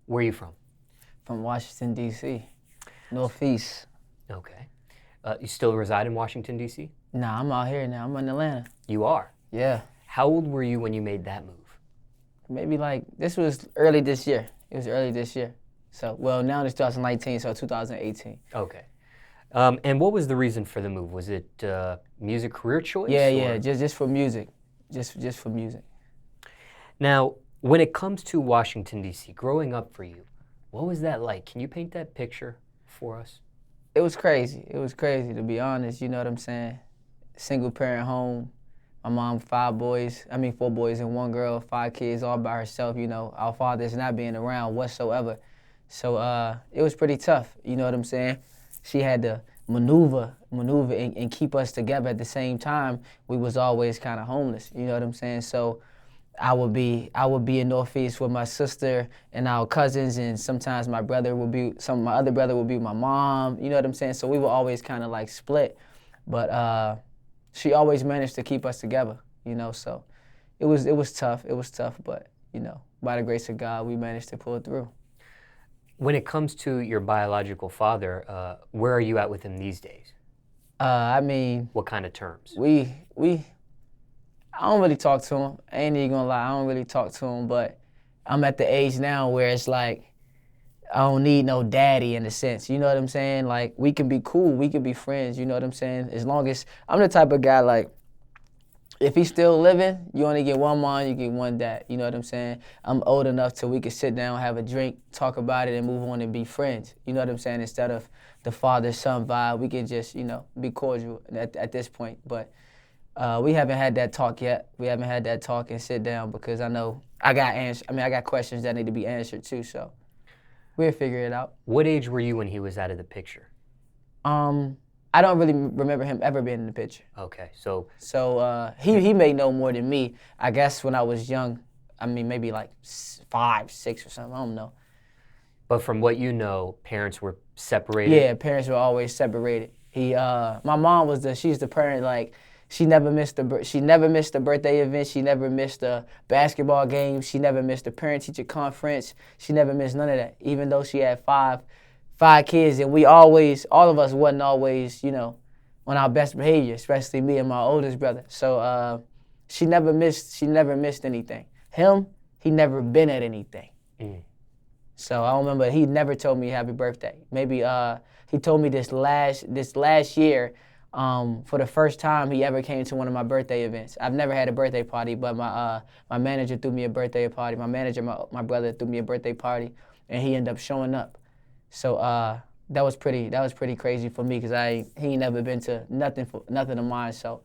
Where are you from? From Washington, D.C., Northeast. Okay. You still reside in Washington, D.C.? Nah, I'm out here now. I'm in Atlanta. You are? Yeah. How old were you when you made that move? Maybe this was early this year. It was early this year. So, well, now it's 2019, so 2018. Okay. And what was the reason for the move? Was it music career choice? Yeah, just for music. Just for music. Now, when it comes to Washington, D.C., growing up for you, what was that like? Can you paint that picture for us? It was crazy. It was crazy, to be honest. You know what I'm saying? Single parent home. My mom, 4 boys and 1 girl, 5 kids, all by herself. You know, our fathers not being around whatsoever. So it was pretty tough. You know what I'm saying? She had to maneuver and keep us together at the same time. We was always kind of homeless. You know what I'm saying? So I would be in Northeast with my sister and our cousins, and sometimes my other brother would be with my mom. You know what I'm saying? So we were always kind of like split, but she always managed to keep us together. You know, so it was tough. It was tough, but you know, by the grace of God, we managed to pull through. When it comes to your biological father, where are you at with him these days? I mean, what kind of terms? I don't really talk to him. I ain't even gonna lie, I don't really talk to him, but I'm at the age now where it's like, I don't need no daddy in a sense, you know what I'm saying? Like, we can be cool, we can be friends, you know what I'm saying? As long as, I'm the type of guy like, if he's still living, you only get 1 mom, you get 1 dad, you know what I'm saying? I'm old enough till we can sit down, have a drink, talk about it, and move on and be friends, you know what I'm saying? Instead of the father-son vibe, we can just, you know, be cordial at this point, but we haven't had that talk yet. We haven't had that talk and sit down because I know I got questions that need to be answered too, so we'll figure it out. What age were you when he was out of the picture? I don't really remember him ever being in the picture. Okay, so he may know more than me. I guess when I was young, I mean maybe like 5, 6 or something, I don't know. But from what you know, parents were separated? Yeah, parents were always separated. My mom she's the parent, like, she never missed a birthday event. She never missed a basketball game. She never missed a parent-teacher conference. She never missed none of that, even though she had five kids. And all of us wasn't always, you know, on our best behavior, especially me and my oldest brother. So she never missed anything. Him, he never been at anything. So I remember he never told me happy birthday. Maybe he told me this last year. For the first time he ever came to one of my birthday events. I've never had a birthday party, but my manager threw me a birthday party. My brother threw me a birthday party, and he ended up showing up. So that was pretty crazy for me because he ain't never been to nothing of mine. So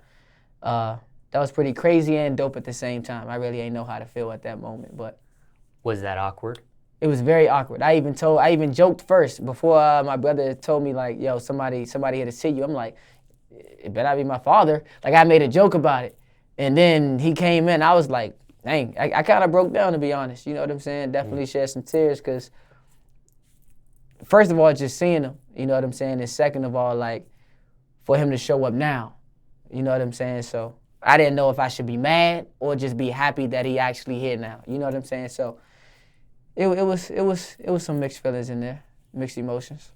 that was pretty crazy and dope at the same time. I really ain't know how to feel at that moment, but. Was that awkward? It was very awkward. I even joked first before my brother told me, like, yo, somebody here to see you. I'm like, it better not be my father. Like, I made a joke about it. And then he came in. I was like, dang, I kind of broke down, to be honest. You know what I'm saying? Definitely shed some tears because, first of all, just seeing him, you know what I'm saying? And second of all, like, for him to show up now, you know what I'm saying? So I didn't know if I should be mad or just be happy that he actually here now. You know what I'm saying? So it was some mixed feelings in there, mixed emotions.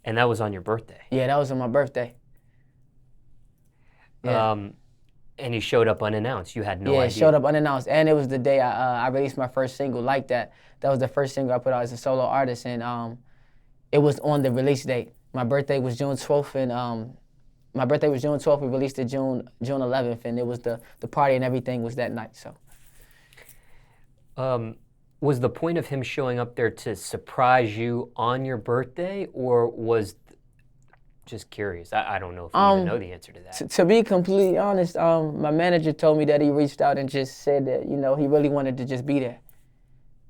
And that was on your birthday? Yeah, that was on my birthday. Yeah. And he showed up unannounced. You had no idea. Yeah, showed up unannounced. And it was the day I released my first single like that. That was the first single I put out as a solo artist. And it was on the release date. My birthday was June 12th. And we released it June 11th. And it was the party and everything was that night. So. Was the point of him showing up there to surprise you on your birthday, or was just curious? I don't know if you even know the answer to that. To be completely honest, my manager told me that he reached out and just said that, you know, he really wanted to just be there.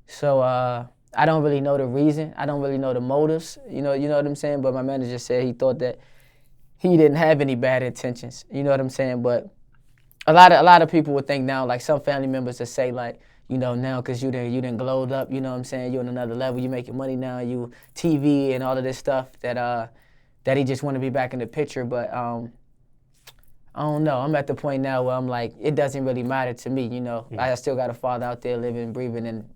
So I don't really know the reason. I don't really know the motives. You know what I'm saying? But my manager said he thought that he didn't have any bad intentions. You know what I'm saying? But a lot of people would think now, like some family members that say, like, you know, now because you done glowed up, you know what I'm saying? You're on another level, you making money now, you TV and all of this stuff that he just want to be back in the picture. But I don't know. I'm at the point now where I'm like, it doesn't really matter to me, you know. I still got a father out there living, breathing, and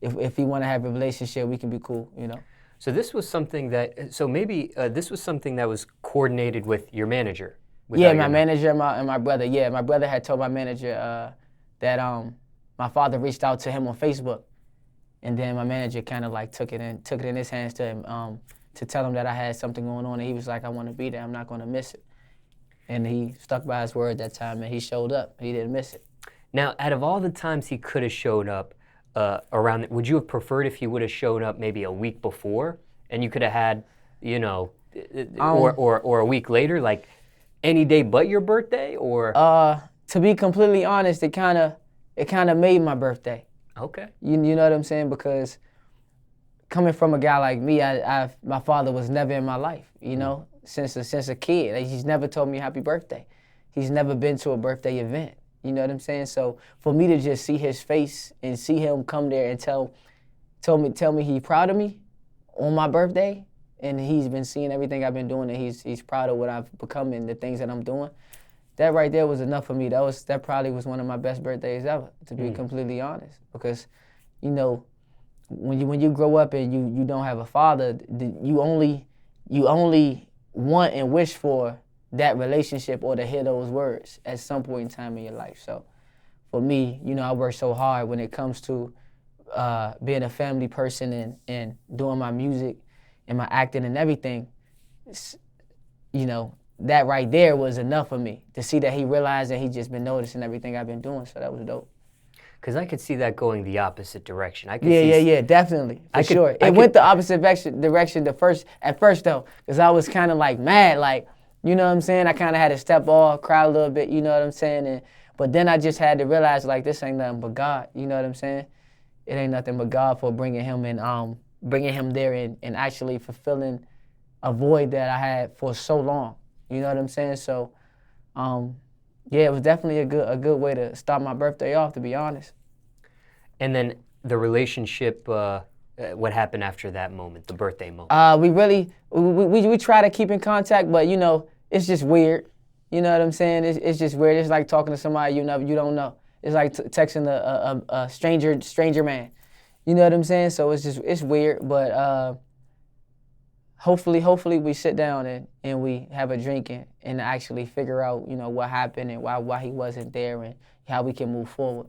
if he want to have a relationship, we can be cool, you know. So this was something that, so maybe this was something that was coordinated with your manager. Yeah, my manager and my brother. Yeah, my brother had told my manager that my father reached out to him on Facebook, and then my manager kind of like took it in his hands to tell him that I had something going on, and he was like, I want to be there. I'm not going to miss it. And he stuck by his word that time, and he showed up. He didn't miss it. Now, out of all the times he could have showed up around, would you have preferred if he would have shown up maybe a week before, and you could have had, you know, or a week later, like any day but your birthday, or? To be completely honest, it kind of made my birthday. Okay. You know what I'm saying? Because coming from a guy like me, my father was never in my life, you know, since a kid. Like, he's never told me happy birthday. He's never been to a birthday event. You know what I'm saying? So for me to just see his face and see him come there and tell me he's proud of me on my birthday, and he's been seeing everything I've been doing, and he's proud of what I've become and the things that I'm doing. That right there was enough for me. That probably was one of my best birthdays ever, to be completely honest. Because, you know, when you grow up and you don't have a father, you only want and wish for that relationship or to hear those words at some point in time in your life. So for me, you know, I work so hard when it comes to being a family person and doing my music and my acting and everything. You know, that right there was enough for me to see that he realized that he just been noticing everything I've been doing. So that was dope. Because I could see that going the opposite direction. Yeah, definitely, for sure. It went the opposite direction at first though, because I was kind of like mad, like, you know what I'm saying? I kind of had to step off, cry a little bit, you know what I'm saying? But then I just had to realize, like, this ain't nothing but God, you know what I'm saying? It ain't nothing but God for bringing him there and actually fulfilling a void that I had for so long, you know what I'm saying? So, yeah, it was definitely a good way to start my birthday off, to be honest. And then the relationship, what happened after that moment, the birthday moment? We try to keep in contact, but, you know, it's just weird. You know what I'm saying? It's just weird. It's like talking to somebody you don't know. It's like texting a stranger man. You know what I'm saying? So it's weird, but hopefully we sit down and we have a drink and actually figure out, you know, what happened and why he wasn't there and how we can move forward.